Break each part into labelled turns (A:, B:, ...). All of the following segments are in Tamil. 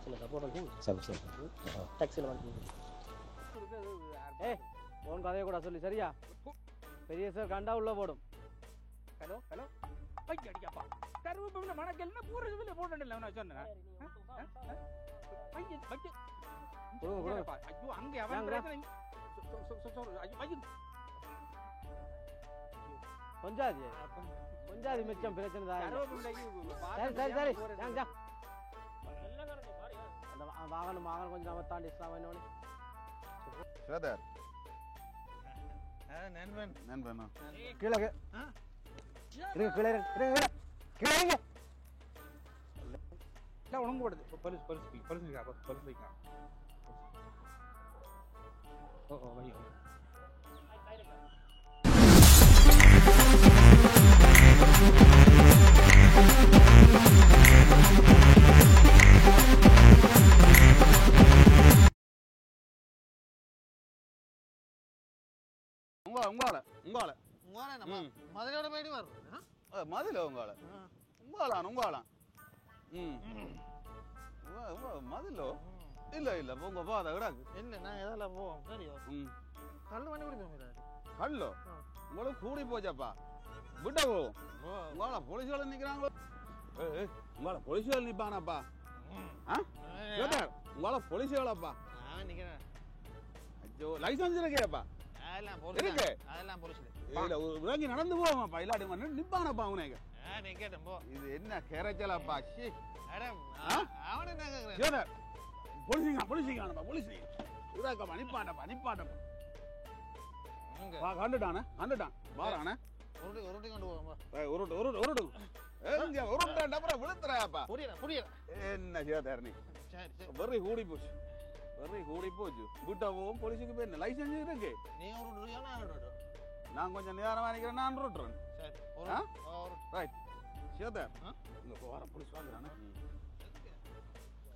A: சில சப்போர்ட் வந்து
B: சரி
A: டாக்ஸில வந்து
C: ஏய் உன் கதையை கூட சொல்லி சரியா பெரிய சார் கண்டா உள்ள போடும்
D: ஹலோ ஹலோ ஐயா அடிக்காப்பா கருவேப்பிலை மணக்கல்னா பூரா போட்டேன்ல நான் சொன்னேன் ஐயா பட்டு ஐயோ அங்கே அவன் பிரச்சனை ஐயோ
C: கொஞ்சாதி மிச்சம் பிரச்சனை தான் சரி சரி சரி அந்த வாகனம் கொஞ்சம் நம்ம தாண்டி என்னோட
E: Brother. நண்பன் நண்பனா
C: கீழே இருங்க கீழே இருங்க கீழே இருங்க
D: இல்ல உணவு போடுது பரிசு வைக்கலாம் ஓ வையோ
E: மதுளோட மேடி வரும் மதுள உங்கால மதுளோ இல்ல இல்ல உங்க பாத கிடாக்கு
A: என்ன நான் எதெல்லாம் போவோம் சரியோ கல்லு பண்ணி குடிப்போம்
E: கல்லோ உங்களுக்கு கூடி போச்சாப்பா விட்ட போவோம் உங்கள போலீஸ்காரன் நிக்கிறாங்களோ உங்கள போலீஸ்காரன் நிப்பானாப்பா உங்கள போலீஸ்காரப்பா
A: நிக்கிறேன்
E: ஐயோ லைசன்ஸ் இருக்கேப்பா இருக்கு
A: அதெல்லாம் போலீஸ்
E: இல்ல உலகி நடந்து போவாப்பா இல்லாட்டி நிப்பானப்பா உனக்கு
A: நிக்கட்டும் போ
E: இது என்ன கேரச்சலாப்பா ஷீ
A: அவன் என்ன கேக்குறேன்
E: போலீஸ் இதாக்கப்பா நிப்பாட்டப்பா கண்டுட்டான் வாரானே
A: உருட்டி கொண்டு போவோம்
E: உருட்டு அப்புறம் விழுத்துறாப்பா
A: புரியல
E: என்ன சேதாரணி வெறி கூடி போச்சு விட்டா போவோம் போலீஸுக்கு போய் லைசன்ஸ் இருக்கு
A: நீ உருட்டுறியா
E: நான் கொஞ்சம் நேரமா நினைக்கிறேன் நான் உருட்டுறேன் ரைட் சேதார் இங்க வர போலீஸ் வாங்குறானே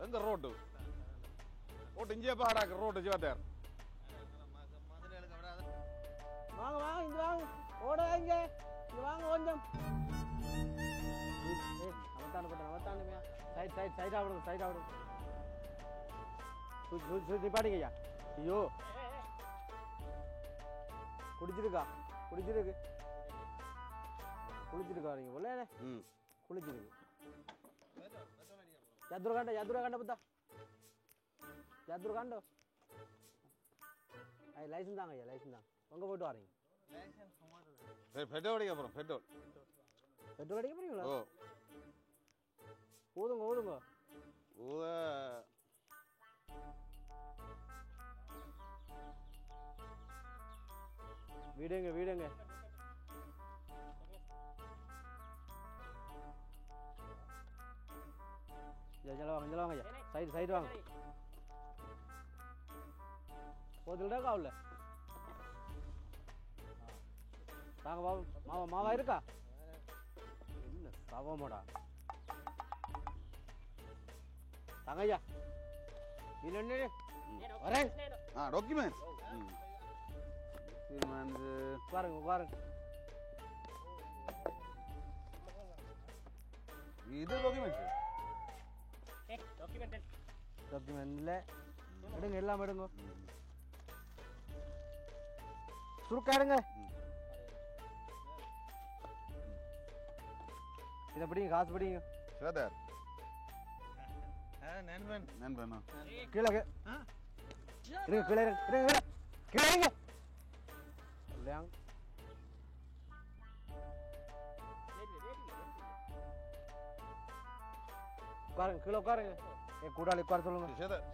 E: எங்க ரோட்டு இங்கே பாடாக்கு ரோட்டு சேதார்
C: வாங்க இங்க வாங்க ஓட இங்க வாங்க கொஞ்சம் அவத்தானுமையா சைடா விடுங்க சுத்தி பாடிங்கய்யா ஐயோ குடிச்சிருக்கா நீங்க போல குளிச்சிருக்கு யாத்ரூகாண்ட புத்தா யாத்ரூகாண்டோ லைசன்ஸ் தாங்க ஐயா லைசன்ஸ் தான் உங்க போயிட்டு வரீங்க
E: பெட்ரோல் அடிக்க போறோம்
C: பெட்ரோல் அடிக்க போறீங்களா
E: ஓ
C: ஊதுங்க வீடுங்க வாங்க சைடு வாங்க போதுடா காவுல வாங்க பாபு மாவா இருக்கா என்ன சவமடா தாங்கய்யா இல்ல வரேன்
E: டாக்குமெண்ட்
C: உட்காருங்க
E: இது டாக்குமெண்ட்
C: டாக்குமெண்ட்ல எடுங்க எல்லாம் எடுங்க சுருக்காடுங்க இதை பிடிங்க காசு பிடிங்க
E: சேதார் நண்பனா
C: கீழே இருங்க கீழே இருங்க உட்காருங்க கீழே உட்காருங்க கூடாளி உட்கார சொல்லுங்க
E: சேதார்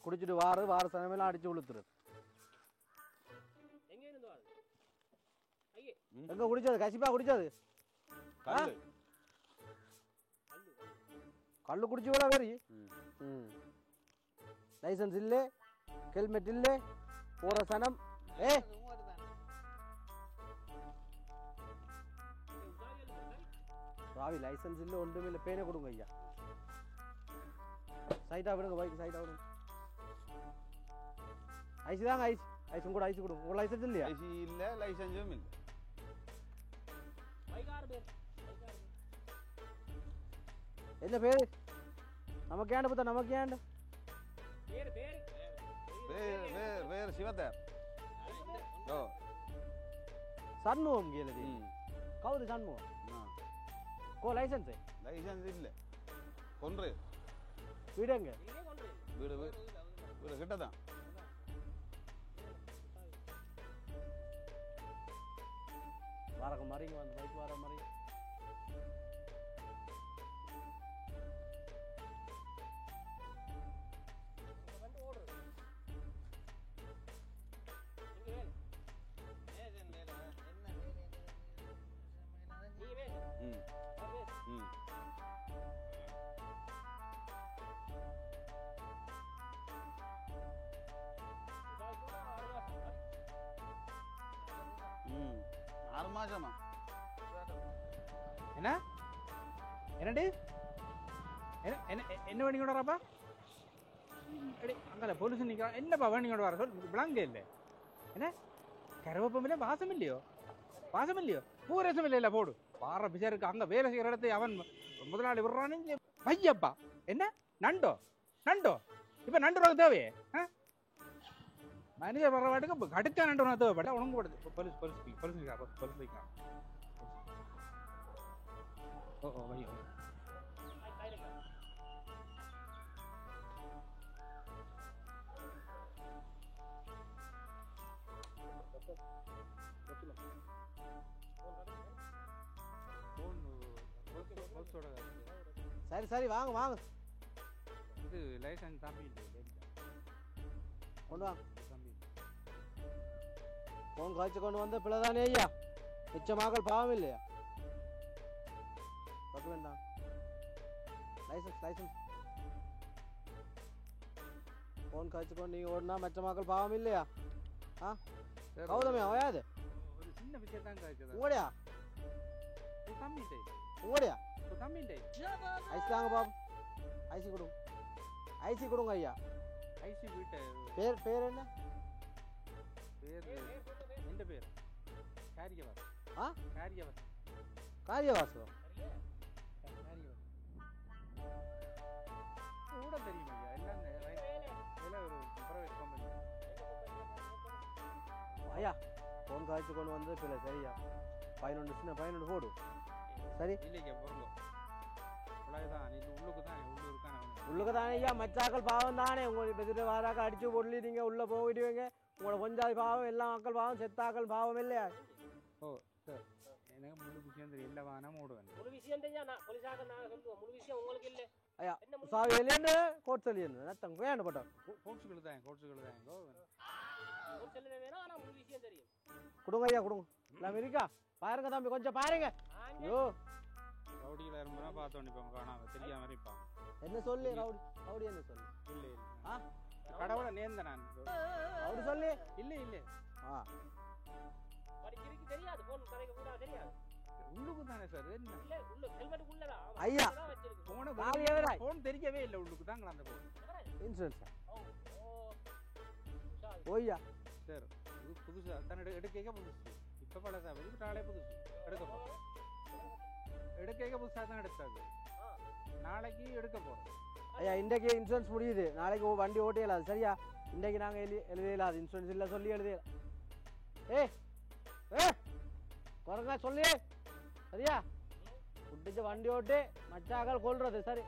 C: குடிச்சிட்டு வார சமயமெல்லாம் அடிச்சு விழுத்துரு எங்க குடிச்சது கசிப்பா குடிச்சது கல்லு குடிச்சு போல வேறு லைசன்ஸ் இல்ல ஹெல்மெட் இல்ல போற சனம் பாவி லைசன்ஸ் இல்லை ஒன்றுமே இல்லை பேனை கொடுங்க ஐயா சைட்டாக விடுங்க பைக் சைட்டாக விடுங்க ஐஸ் தாங்க ஐஸ் ஐஸ் கூட ஐஸ் கொடுங்க உங்கள் லைசன்ஸ் இல்லையா
E: ஐசி இல்லை லைசன்ஸும் இல்லை
C: என்ன பேர் நமக்கேண்டு பார்த்தா நமக்கேண்டு
E: வேறு சிவத்தார் ஓ
C: சண்முகம் கேளுது கவுது சண்முகம் கோ லைசன்ஸ்
E: லைசன்ஸ் இல்லை கொன்று
C: வீடு எங்க
E: வீடு வீடு கிட்ட தான்
C: வரக மாதிரிங்க வந்து பைக் வர மாதிரி
E: ஆறு மாசமா
D: என்ன என்னடி என்ன வேணி கொண்டு வரப்பா அங்கே போலீஸ் நிற்கிறான் என்னப்பா வேணி கொண்டு வர சொல் விளங்க இல்லை என்ன கருவப்பம் இல்லை வாசம் இல்லையோ பூரசம் இல்லை போடு பாறை பிசருக்கு அங்கே வேலை செய்கிற இடத்தை அவன் முதலாளி விடுறான்னு பையப்பா என்ன நண்டோ இப்போ நண்டு உனக்கு தேவையே மனிதர் வர வாட்டுக்கு கடுக்க நண்டு உனக்கு தேவைப்பட்ட உனக்கு போடுது போலீஸ் வைக்கலாம் ஓ ஐயோ
C: சரி சரி வாங்க வாங்க
D: இது லைசன்ஸ் தம்பி
C: கொண்டு வாங்க ஃபோன் காய்ச்சி கொண்டு வந்த பிள்ளைதானே ஐயா மிச்சமாக்கள் பாவம் இல்லையா பார்க்க வேண்டாம் லைசன்ஸ் ஃபோன் காய்ச்சி கொண்டு நீங்கள் ஓடினா மிச்சமாக்கள் பாவம் இல்லையா ஆ கௌதமே ஓயாது
D: ஒரு சின்ன விஷயம் தான் காய்ச்சதா
C: உங்கடையா உங்கடையா ஐஸ் தாங்க பாபு ஐசி கொடுங்க ஐயா
D: ஐசி வீட்டை
C: பேர் என்ன
D: பேர் எந்த பேர் காரியவாசம்
C: காரியவாசம்
D: கூட தெரியும் ஐயா எல்லாம் ஒரு பிரைவேட் கம்பெனி
C: ஐயா ஃபோன் காய்ச்சி கொண்டு வந்து பிள்ளை சரியா 11 சின்ன 11 போடு சரி
D: இல்லைங்க பொருளோ தான் நீ
C: உள்ளுக்கு தானே ஐயா மச்சாக்கள் பாவம் தானே உங்களுக்கு பெருட்டு வாராக்க அடிச்சு பொருளிட்டீங்க உள்ளே போயிடுவீங்க உங்களோட கொஞ்சாதி பாவம் எல்லா மக்கள் பாவம் செத்தாக்கள் பாவம் இல்லையா
D: ஓ சார் எனக்கு முழு விஷயம் தெரியும் எல்லா வானம் ஓடுவேன்
A: முழு விஷயம் தெரியா நான் போலீஸாக நான் சொல்லுவேன் முழு விஷயம் உங்களுக்கு இல்லை
C: ஐயா சாவி இல்லைன்னு கோட் சொல்லியிருந்தேன் நத்தம் வேணும் போட்டோம்
D: கோட்ஸுகள் தான்
A: வேணும் ஆனால் முழு விஷயம் தெரியும்
C: கொடுங்க ஐயா கொடுங்க எல்லாம் இருக்கா பாருங்க தம்பி கொஞ்சம் பாருங்க ஐயோ
D: ரவுடியில் இருமுறை பார்த்தோம் இப்போ காணாம தெரியாம இருப்பான்
C: என்ன சொல்லி ரவுடி என்ன சொல்லி
D: இல்லை கடவுளை நேர்ந்த நான்
C: ரவுடி சொல்லி
D: இல்லை
A: படிக்கிறதுக்கு தெரியாது போன் கரைக்க கூட தெரியாது
D: உள்ளுக்கு தானே சார் என்ன
A: இல்ல உள்ள ஹெல்மெட் உள்ளதா
C: ஐயா
D: போன் தெரியவே இல்லை உள்ளுக்கு தாங்களா அந்த போன்
C: இன்சூரன்ஸ் ஓய்யா
D: சார் இது புதுசா தான் எடுக்க புதுசு இப்போ பழசா இது நாளே புதுசு எடுக்க போகிறோம் எடுக்க புதுசாக தான் எடுத்தாது நாளைக்கு எடுக்க போகிறோம்
C: ஐயா இன்றைக்கு இன்சூரன்ஸ் முடியுது நாளைக்கு வண்டி ஓட்டி இயலாது சரியா இன்றைக்கு நாங்கள் எழுதியலாது இன்சூரன்ஸ் இல்லை சொல்லி எழுதியலாம் குரங்கா சொல்லி சரியா குட்டிச்சு வண்டி ஓட்டு மச்சாக்கள் கொள்றது சரி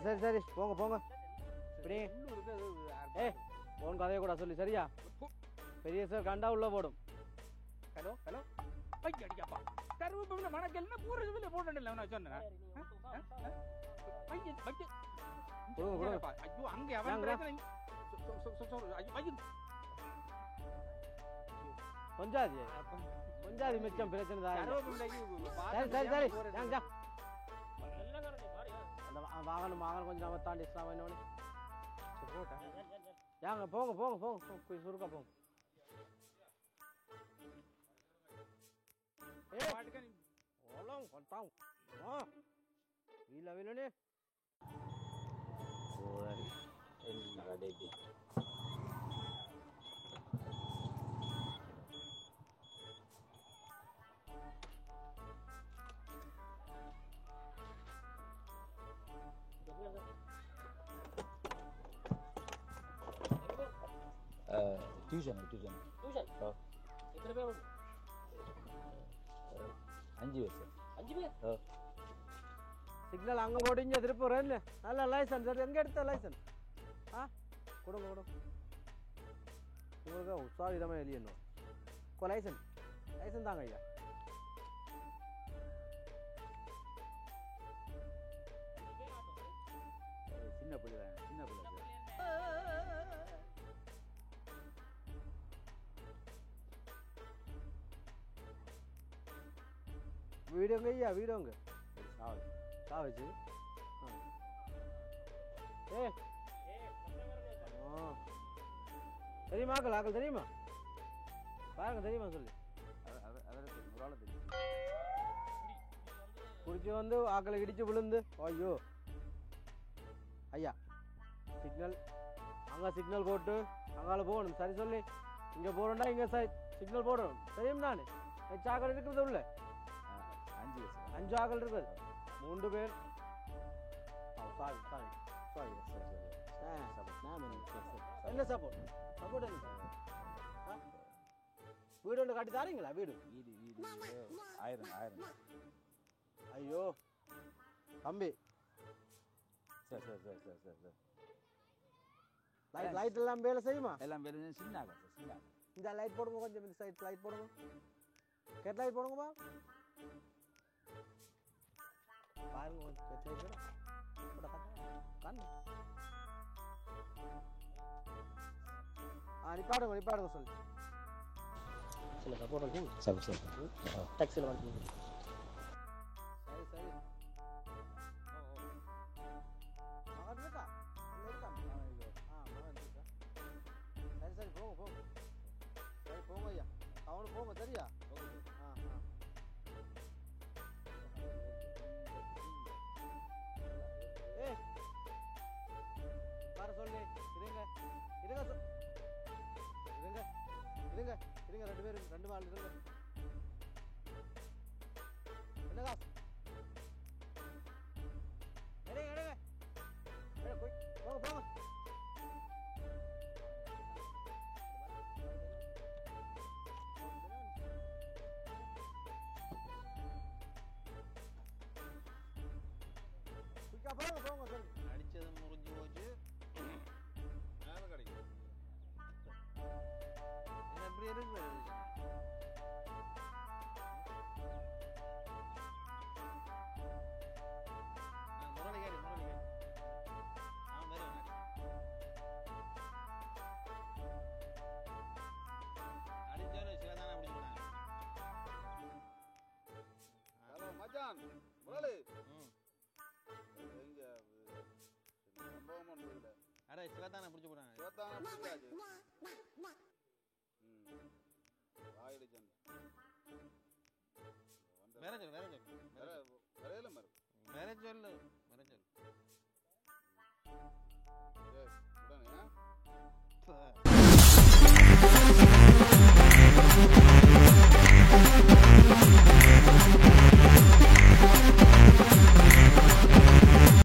C: சரி சரி போங்க போங்க இப்படி போன் கதையை கூட சொல்லி சரியா பெரிய சார் கண்டா உள்ள போடும்
D: ஹலோ ஐயடியாப்பா கருவேப்பிலை மணக்கெல்லாம் பூரா போட்டேன்ல நான் சொன்னேன் ஐயோ அங்கே அவன்
C: கொஞ்சாதி மிச்சம் பிரச்சனை தான் சரி சரி சரி அந்த வாகனம் கொஞ்சம் நம்ம தாண்டி போங்க போய் சுருக்கா போங்க
D: பாட்டுக்கு நீ
C: Olam kontang. Ah. Bila ni.
B: Buat ini nak ada di. Tujuan. Oh.
F: Etra berapa?
B: 5 வயசு.
F: 5 பேர்?
C: Signal அங்க போடிங்க திருப்பி வரேன் நல்ல லைசன்ஸ் அது எங்க எடுத்த லைசன்ஸ் கொடுங்க உங்களுக்கு உற்சாகிதமாக எழுதியணும் லைசன்ஸ் தாங்க ஐயா
B: சின்ன பிள்ளை
C: வீடுங்க ஐயா வீடுங்க சாவச்சு தெரியுமா ஆக்கள் தெரியுமா பாருங்க தெரியுமா சொல்லு
B: அதற்கு ஒரு ஆள் தெரியும்
C: குடிச்சு வந்து ஆக்களை இடிச்சு விழுந்து ஐயோ ஐயா சிக்னல் போட்டு அங்கால போகணும் சரி சொல்லி இங்க போறோம்டா இங்க சிக்னல் போடணும் தெரியும் நானு சாக்கள் இருக்குது உள்ள
B: 5 வயசு
C: 5 ஆக்கள் இருக்குது 3 பேர் சாரி என்ன சப்போர்ட் என்ன வீடு ஒன்று காட்டி தாரீங்களா வீடு
B: 1000
C: ஐயோ தம்பி
B: சரி
C: லைட் எல்லாம் வேலை செய்யுமா
B: எல்லாம் வேலை சின்ன
C: இந்த லைட் போடுங்க கொஞ்சம் இந்த சைட் லைட் போடுங்க கெட் லைட் போடுங்கப்பா பாருங்க கெட் லைட் கண் நிப்பாடுங்க சொல்லு
F: சில சப்போர்ட் இருக்கு
B: சரி
F: டாக்ஸில வந்து
C: சரி மகன் இருக்கா மகன் இருக்கா சரி போங்க ஐயா அவனு போங்க சரியா பாரு சொல்லு இருங்க 2 பேரும் 2 ஆள் இருங்க என்னடா போங்க சொல்லு
A: அடிச்சது முறிஞ்சு போச்சு
E: மேல கிடைக்கும்
A: எப்படி இருக்கு முரளிகாரி அவன் வேற அடிச்சாலும் சிவதானே அப்படி போனாங்க
E: ஹலோ மச்சான் முரளி எங்க சம்பவம் ஒன்றுல
A: அட சிவதானே பிடிச்சி போனாங்க
E: சிவத்தான பிடிச்சாச்சு வாயிடுச்சன்
A: வேற சொல்லு
E: வரையில மறு
A: வேற சொல்லு
E: உடனே